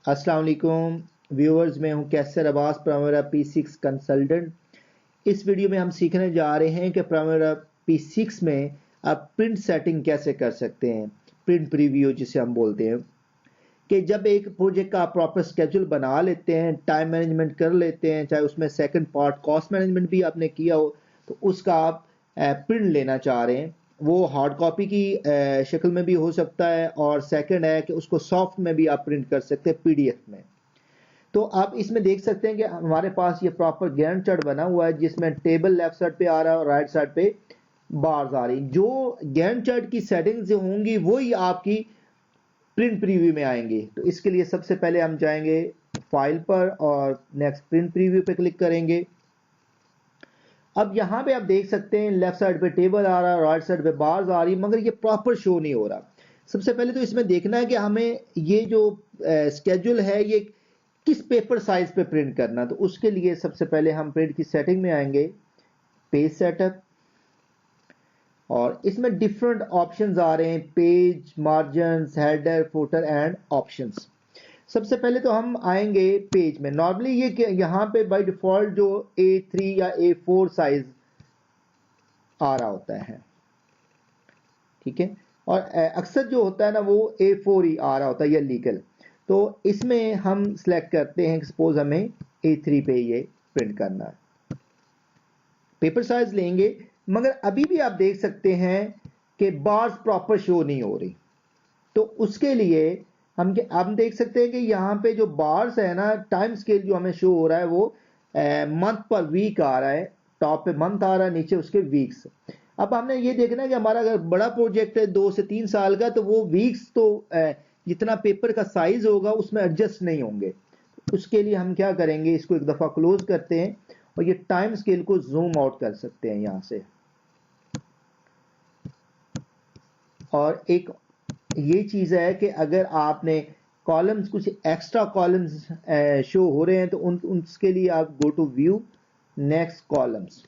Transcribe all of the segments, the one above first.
अस्सलाम वालेकुम व्यूअर्स, मैं हूं कैसर अब्बास, प्राइमरा P6 कंसल्टेंट। इस वीडियो में हम सीखने जा रहे हैं कि प्राइमरा P6 में आप प्रिंट सेटिंग कैसे कर सकते हैं। प्रिंट प्रीव्यू जिसे हम बोलते हैं, कि जब एक प्रोजेक्ट का आप प्रॉपर स्केड्यूल बना लेते हैं, टाइम मैनेजमेंट कर लेते हैं, चाहे उसमें सेकंड पार्ट कॉस्ट मैनेजमेंट भी आपने किया हो, तो उसका आप प्रिंट लेना चाह रहे हैं। वो हार्ड कॉपी की शक्ल में भी हो सकता है, और सेकंड है कि उसको सॉफ्ट में भी आप प्रिंट कर सकते हैं, पीडीएफ में। तो आप इसमें देख सकते हैं कि हमारे पास ये प्रॉपर गैंट चार्ट बना हुआ है, जिसमें टेबल लेफ्ट साइड पे आ रहा है और राइट साइड पे बार्स आ रही। जो गैंट चार्ट की सेटिंग्स होंगी वही आपकी प्रिंट प्रीव्यू में आएंगे। तो इसके लिए सबसे पहले हम जाएंगे फाइल पर और नेक्स्ट प्रिंट प्रीव्यू पे क्लिक करेंगे। अब यहां पे आप देख सकते हैं लेफ्ट साइड पे टेबल आ रहा है, राइट साइड पे बार्स आ रही, मगर ये प्रॉपर शो नहीं हो रहा। सबसे पहले तो इसमें देखना है कि हमें ये जो स्केड्यूल है ये किस पेपर साइज पे प्रिंट करना। तो उसके लिए सबसे पहले हम प्रिंट की सेटिंग में आएंगे, पेज सेटअप, और इसमें डिफरेंट ऑप्शंस आ रहे हैं, page, margins, header, footer and options. सबसे पहले तो हम आएंगे पेज में। नॉर्मली ये यहाँ पे बाय डिफॉल्ट जो A3 या A4 साइज आ रहा होता है, ठीक है, और अक्सर जो होता है ना वो A4 ही आ रहा होता है, या लीगल। तो इसमें हम सिलेक्ट करते हैं, सपोज हमें A3 पे ये प्रिंट करना है, पेपर साइज लेंगे। मगर अभी भी आप देख सकते हैं कि बार्स प्रॉपर शो नहीं हो रही। तो उसके लिए हम देख सकते हैं कि यहाँ पे जो बार्स है ना, टाइम स्केल जो हमें शो हो रहा है वो मंथ पर वीक आ रहा है। टॉप पे मंथ आ रहा है, नीचे उसके वीक्स। अब हमने ये देखना है कि हमारा अगर बड़ा प्रोजेक्ट है 2 से 3 साल का, तो वो वीक्स तो जितना पेपर का साइज होगा उसमें एडजस्ट नहीं होंगे। उसके लिए हम क्या करेंगे, इसको एक दफा क्लोज करते हैं और ये टाइम स्केल को जूम आउट कर सकते हैं यहां से। और एक ये चीज है कि अगर आपने कॉलम्स, कुछ एक्स्ट्रा कॉलम्स शो हो रहे हैं, तो उसके लिए आप go to view, next columns.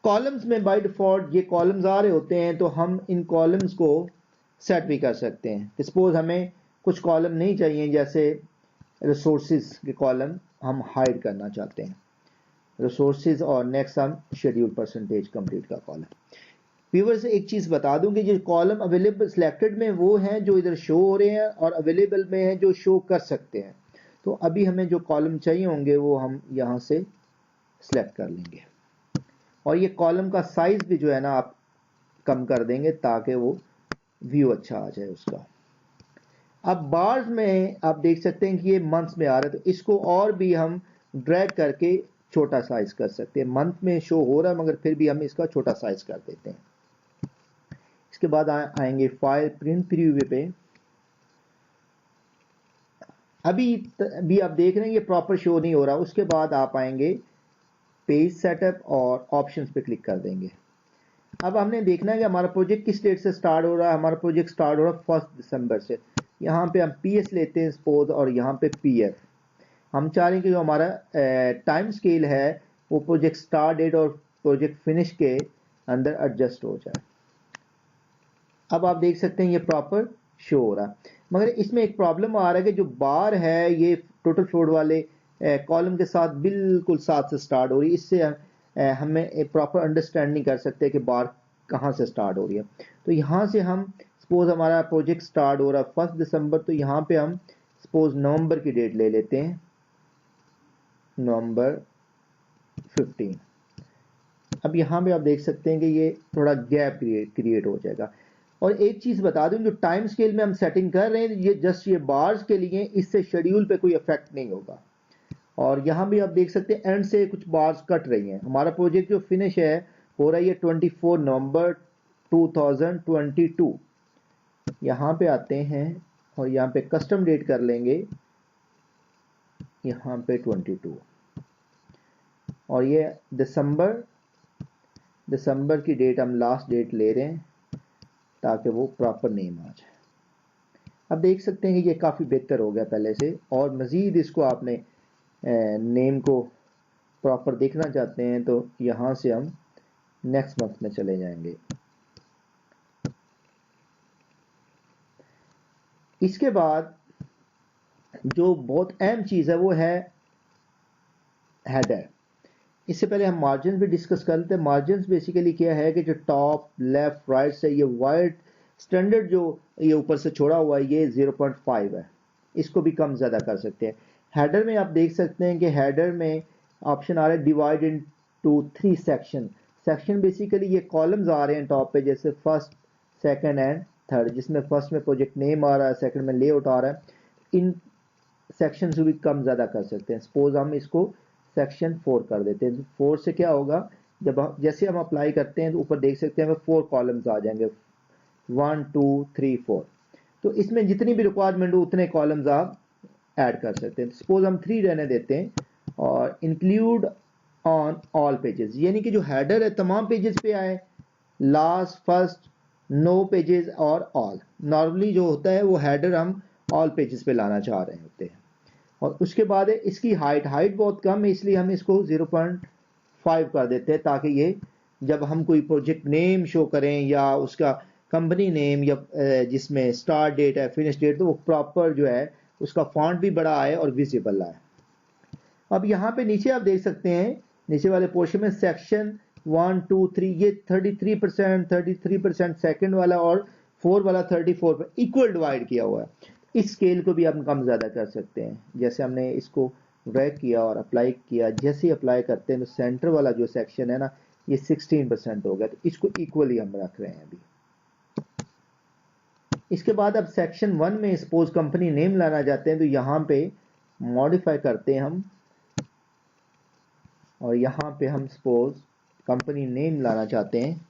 Columns में बाय डिफॉल्ट ये कॉलम्स आ रहे होते हैं, तो हम इन कॉलम्स को सेट भी कर सकते हैं। सपोज हमें कुछ कॉलम नहीं चाहिए, जैसे रिसोर्सेज के कॉलम हम हाइड करना चाहते हैं, रिसोर्सेज, और नेक्स्ट हम शेड्यूल परसेंटेज कंप्लीट का कॉलम। व्यूअर्स, एक चीज बता दूं कि जो कॉलम अवेलेबल सिलेक्टेड में वो हैं जो इधर शो हो रहे हैं, और अवेलेबल में हैं जो शो कर सकते हैं। तो अभी हमें जो कॉलम चाहिए होंगे वो हम यहां से सिलेक्ट कर लेंगे, और ये कॉलम का साइज भी जो है ना आप कम कर देंगे ताकि वो व्यू अच्छा आ जाए उसका। अब बार्स में आप देख सकते हैं कि ये मंथ्स में आ रहा है, तो इसको और भी हम ड्रैग करके छोटा साइज कर सकते हैं। मंथ में शो हो रहा है मगर फिर भी हम इसका छोटा साइज कर देते हैं। इसके बाद आएंगे फाइल, प्रिंट प्रीव्यू पे। अभी आप देख रहे हैं ये प्रॉपर शो नहीं हो रहा। उसके बाद आप आएंगे पेज सेटअप और ऑप्शंस पे क्लिक कर देंगे। अब हमने देखना है कि हमारा प्रोजेक्ट किस डेट से स्टार्ट हो रहा है। हमारा प्रोजेक्ट स्टार्ट हो रहा है 1 दिसंबर से। यहाँ पे हम PS लेते हैं सपोज, और यहाँ पे PF। हम चाह रहे हैं कि जो हमारा टाइम स्केल है वो प्रोजेक्ट स्टार्ट डेट और प्रोजेक्ट फिनिश के अंदर एडजस्ट हो जाए। अब आप देख सकते हैं ये प्रॉपर शो हो रहा है, मगर इसमें एक प्रॉब्लम आ रहा है कि जो बार है ये टोटल फ्लोट वाले कॉलम के साथ बिल्कुल साथ से स्टार्ट हो रही है। इससे हमें एक प्रॉपर अंडरस्टैंडिंग कर सकते हैं कि बार कहाँ से स्टार्ट हो रही है। तो यहाँ से हम सपोज हमारा प्रोजेक्ट स्टार्ट हो रहा है 1 दिसंबर, तो यहाँ पे हम सपोज नवंबर की डेट ले लेते हैं, नवंबर 15। अब यहाँ पे आप देख सकते हैं कि ये थोड़ा गैप क्रिएट हो जाएगा। और एक चीज बता दूं, जो टाइम स्केल में हम सेटिंग कर रहे हैं ये जस्ट ये बार्स के लिए, इससे शेड्यूल पे कोई इफेक्ट नहीं होगा। और यहाँ भी आप देख सकते हैं एंड से कुछ बार्स कट रही हैं। हमारा प्रोजेक्ट जो फिनिश है हो रहा है 24 नवंबर 2022। यहाँ पे आते हैं और यहाँ पे कस्टम डेट कर लेंगे, यहाँ पे 22, और ये दिसंबर की डेट हम लास्ट डेट ले रहे हैं ताकि वो प्रॉपर नेम आ जाए। अब देख सकते हैं कि ये काफ़ी बेहतर हो गया पहले से। और मज़ीद इसको आपने नेम को प्रॉपर देखना चाहते हैं तो यहाँ से हम नेक्स्ट मंथ में चले जाएंगे। इसके बाद जो बहुत अहम चीज़ है वो है हेडर। इससे पहले हम मार्जिन भी डिस्कस कर लेते हैं। मार्जिन बेसिकली क्या है कि जो टॉप लेफ्ट राइट से ये वाइड स्टैंडर्ड जो ये ऊपर से छोड़ा हुआ है ये 0.5 है, इसको भी कम ज़्यादा कर सकते हैं। हेडर में आप देख सकते हैं कि हेडर में ऑप्शन आ रहा है divide into 3 section. Section basically ये कॉलम्स आ रहे हैं टॉप पे, जैसे फर्स्ट सेकंड एंड थर्ड, जिसमें फर्स्ट में प्रोजेक्ट नेम आ रहा है, सेकंड में लेआउट आ रहा है। इन सेक्शन से भी कम ज़्यादा कर सकते हैं। सपोज हम इसको सेक्शन 4 कर देते हैं। 4 से क्या होगा, जब हम जैसे हम अप्लाई करते हैं तो ऊपर देख सकते हैं 4 कॉलम्स आ जाएंगे, 1 2 3 4। तो इसमें जितनी भी रिक्वायरमेंट हो उतने कॉलम्स आप ऐड कर सकते हैं। सपोज हम 3 रहने देते हैं और इंक्लूड ऑन ऑल पेजेस, यानी कि जो हेडर है तमाम पेजेस पे आए, लास्ट फर्स्ट नो पेजेस और ऑल। नॉर्मली जो होता है वो हेडर हम ऑल पेजेस पे लाना चाह रहे होते हैं। और उसके बाद है इसकी हाइट बहुत कम है, इसलिए हम इसको 0.5 कर देते हैं, ताकि ये जब हम कोई प्रोजेक्ट नेम शो करें या उसका कंपनी नेम या जिसमें स्टार्ट डेट है फिनिश डेट, तो वो प्रॉपर जो है उसका फॉन्ट भी बड़ा आए और विजिबल आए। अब यहाँ पे नीचे आप देख सकते हैं, नीचे वाले पोर्शन में सेक्शन 1 2 3 ये 33% सेकंड वाला और 4 वाला 34 पर इक्वल डिवाइड किया हुआ है। इस स्केल को भी हम कम ज़्यादा कर सकते हैं। जैसे हमने इसको ड्रैग किया और अप्लाई किया, जैसे ही अप्लाई करते हैं तो सेंटर वाला जो सेक्शन है ना ये 16% हो गया, तो इसको इक्वली हम रख रहे हैं अभी। इसके बाद अब सेक्शन 1 में सपोज कंपनी नेम लाना चाहते हैं तो यहाँ पे मॉडिफाई करते हैं हम, और यहाँ पे हम सपोज कंपनी नेम लाना चाहते हैं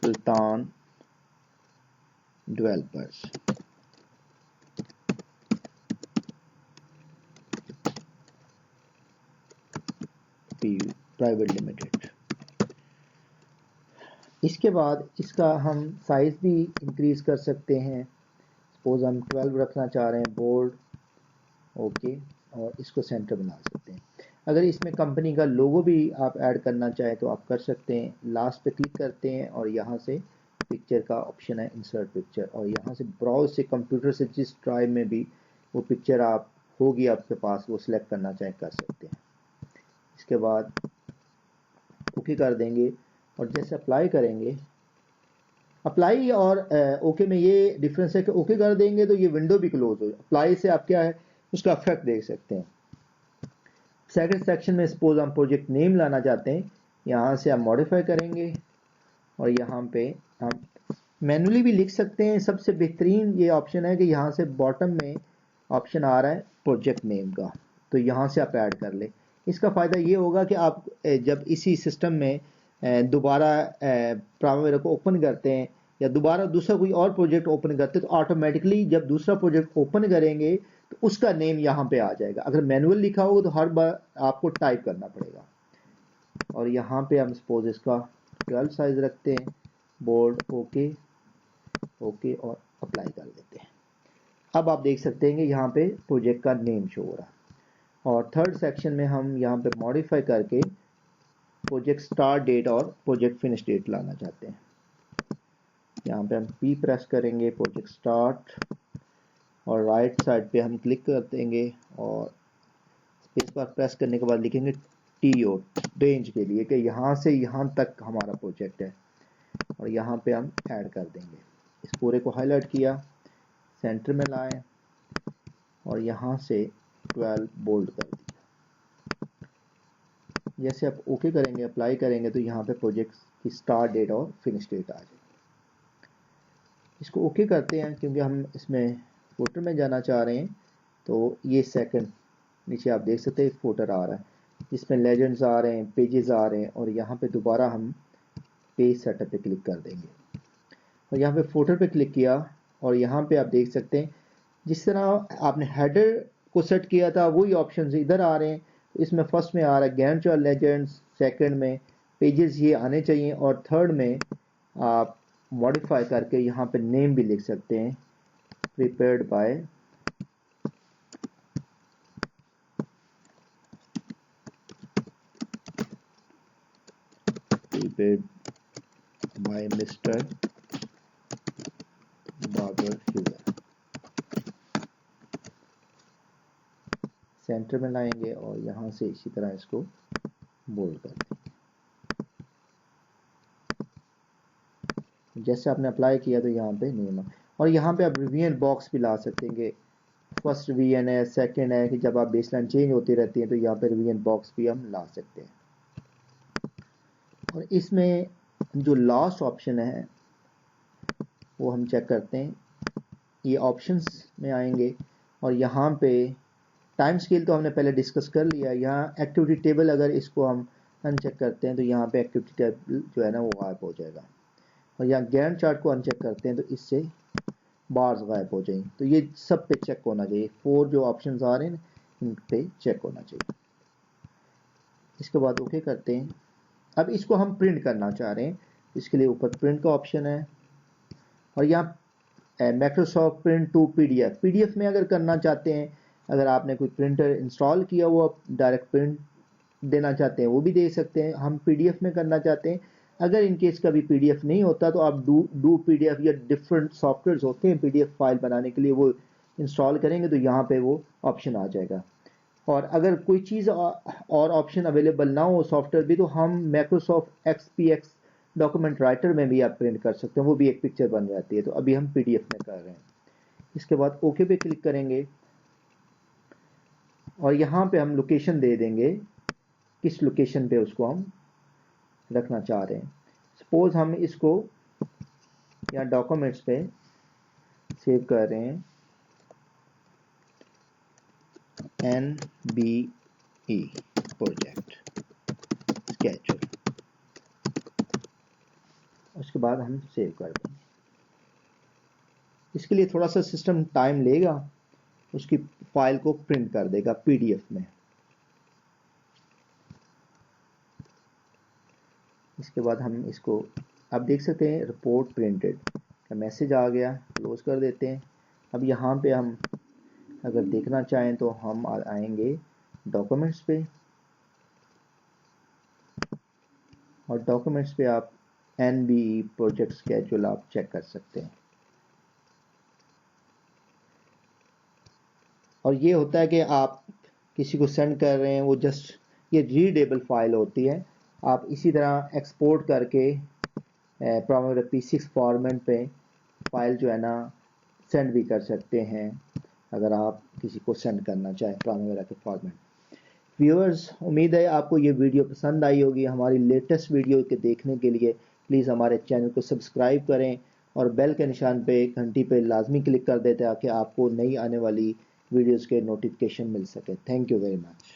सुल्तान डेवलपर्स प्राइवेट लिमिटेड। इसके बाद इसका हम साइज भी इंक्रीज कर सकते हैं। सपोज हम 12 रखना चाह रहे हैं, बोल्ड, ओके, और इसको सेंटर बना सकते हैं। अगर इसमें कंपनी का लोगो भी आप ऐड करना चाहें तो आप कर सकते हैं। लास्ट पे क्लिक करते हैं और यहाँ से पिक्चर का ऑप्शन है इंसर्ट पिक्चर, और यहाँ से ब्राउज से कंप्यूटर से जिस ड्राइव में भी वो पिक्चर आप होगी आपके पास वो सिलेक्ट करना चाहें कर सकते हैं। इसके बाद ओके कर देंगे और जैसे अप्लाई करेंगे, अप्लाई और ओके में ये डिफरेंस है कि ओके कर देंगे तो ये विंडो भी क्लोज हो, अप्लाई से आप क्या है उसका इफेक्ट देख सकते हैं। सेकंड सेक्शन में सपोज हम प्रोजेक्ट नेम लाना चाहते हैं, यहाँ से हम मॉडिफाई करेंगे और यहाँ पे हम मैनुअली भी लिख सकते हैं। सबसे बेहतरीन ये ऑप्शन है कि यहाँ से बॉटम में ऑप्शन आ रहा है प्रोजेक्ट नेम का, तो यहाँ से आप ऐड कर ले। इसका फ़ायदा ये होगा कि आप जब इसी सिस्टम में दोबारा प्राइमरी को ओपन करते हैं या दोबारा दूसरा कोई और प्रोजेक्ट ओपन करते हैं तो ऑटोमेटिकली जब दूसरा प्रोजेक्ट ओपन करेंगे तो उसका नेम यहाँ पे आ जाएगा। अगर मैनुअल लिखा होगा तो हर बार आपको टाइप करना पड़ेगा। और यहाँ पे हम सपोज इसका 12 साइज रखते हैं, बोल्ड, ओके ओके और अप्लाई कर देते हैं। अब आप देख सकते हैं कि यहाँ पे प्रोजेक्ट का नेम शो हो रहा है। और थर्ड सेक्शन में हम यहाँ पे मॉडिफाई करके प्रोजेक्ट स्टार्ट डेट और प्रोजेक्ट फिनिश डेट लाना चाहते हैं। यहाँ पे हम P प्रेस करेंगे, प्रोजेक्ट स्टार्ट, और राइट साइड पे हम क्लिक कर देंगे और स्पेस बार प्रेस करने के बाद लिखेंगे TO रेंज के लिए कि यहाँ से यहाँ तक हमारा प्रोजेक्ट है, और यहाँ पे हम ऐड कर देंगे। इस पूरे को हाईलाइट किया, सेंटर में लाए और यहाँ से 12 बोल्ड कर दिया। जैसे आप ओके करेंगे, अप्लाई करेंगे तो यहाँ पे प्रोजेक्ट की स्टार्ट डेट और फिनिश डेट आ जाएगी। इसको ओके करते हैं क्योंकि हम इसमें फुटर में जाना चाह रहे हैं। तो ये सेकंड नीचे आप देख सकते हैं फुटर आ रहा है, इसमें लेजेंड्स आ रहे हैं, पेजेस आ रहे हैं, और यहाँ पे दोबारा हम पेज सेटअप पे क्लिक कर देंगे और यहाँ पे फुटर पे क्लिक किया और यहाँ पे आप देख सकते हैं जिस तरह आपने हेडर को सेट किया था वही ऑप्शन इधर आ रहे हैं। तो इसमें फर्स्ट में आ रहा है गैंट चार्ट लेजेंड्स, सेकंड में पेजेस ये आने चाहिए, और थर्ड में आप मॉडिफाई करके यहाँ पे नेम भी लिख सकते हैं, प्रिपेयर्ड बाय मिस्टर बाबर ह्यूजर। सेंटर में लाएंगे और यहाँ से इसी तरह इसको बोल्ड कर देंगे। जैसे आपने अप्लाई किया तो यहाँ पे नेम, और यहाँ पे आप रिवीजन बॉक्स भी ला सकते हैं। फर्स्ट रिवीजन है, सेकंड है, कि जब आप बेसलाइन चेंज होती रहती है तो यहाँ पे रिवीजन बॉक्स भी हम ला सकते हैं। और इसमें जो लास्ट ऑप्शन है वो हम चेक करते हैं। ये ऑप्शंस में आएंगे और यहाँ पे टाइम स्केल तो हमने पहले डिस्कस कर लिया। यहाँ एक्टिविटी टेबल अगर इसको हम अनचेक करते हैं तो यहाँ पे एक्टिविटी टेबल जो है ना वो गायब हो जाएगा। और यहाँ गैंट चार्ट को अनचेक करते हैं तो इससे बार्स गायब हो जाएंगे। तो ये सब पे चेक होना चाहिए। 4 जो ऑप्शंस आ रहे हैं इन पे चेक होना चाहिए। इसके बाद ओके करते हैं। अब इसको हम प्रिंट करना चाह रहे हैं, इसके लिए ऊपर प्रिंट का ऑप्शन है और यहाँ Microsoft print to PDF. PDF में अगर करना चाहते हैं, अगर आपने कोई प्रिंटर इंस्टॉल किया हुआ डायरेक्ट प्रिंट देना चाहते हैं वो भी दे सकते हैं। हम पीडीएफ में करना चाहते हैं। अगर इनकेस कभी पीडीएफ नहीं होता तो आप डू पीडीएफ या डिफरेंट सॉफ्टवेयर्स होते हैं पीडीएफ फाइल बनाने के लिए, वो इंस्टॉल करेंगे तो यहाँ पे वो ऑप्शन आ जाएगा। और अगर कोई चीज़ और ऑप्शन अवेलेबल ना हो सॉफ्टवेयर भी, तो हम माइक्रोसॉफ्ट एक्सपीएक्स डॉक्यूमेंट राइटर में भी आप प्रिंट कर सकते हैं, वो भी एक पिक्चर बन जाती है। तो अभी हम पीडीएफ में कर रहे हैं। इसके बाद ओके पे क्लिक करेंगे और यहाँ पे हम लोकेशन दे देंगे, किस लोकेशन पे उसको हम रखना चाह रहे हैं। सपोज हम इसको या डॉक्यूमेंट्स पे सेव कर रहे हैं NBE प्रोजेक्ट स्केड्यूल, उसके बाद हम सेव कर देंगे। इसके लिए थोड़ा सा सिस्टम टाइम लेगा, उसकी फाइल को प्रिंट कर देगा पीडीएफ में। इसके बाद हम इसको आप देख सकते हैं रिपोर्ट प्रिंटेड का मैसेज आ गया। क्लोज कर देते हैं। अब यहाँ पे हम अगर देखना चाहें तो हम आएंगे डॉक्यूमेंट्स पे और डॉक्यूमेंट्स पे आप NBE प्रोजेक्ट स्केड्यूल आप चेक कर सकते हैं। और ये होता है कि आप किसी को सेंड कर रहे हैं, वो जस्ट ये रीडेबल फाइल होती है। आप इसी तरह एक्सपोर्ट करके प्राइमरी P6 फॉर्मेट पे फाइल जो है ना सेंड भी कर सकते हैं, अगर आप किसी को सेंड करना चाहें प्राइमरी के फॉर्मेट। व्यूअर्स, उम्मीद है आपको ये वीडियो पसंद आई होगी। हमारी लेटेस्ट वीडियो के देखने के लिए प्लीज़ हमारे चैनल को सब्सक्राइब करें और बेल के निशान पे घंटी पे लाजमी क्लिक कर दें ताकि आपको नई आने वाली वीडियोस के नोटिफिकेशन मिल सके। Thank you very much.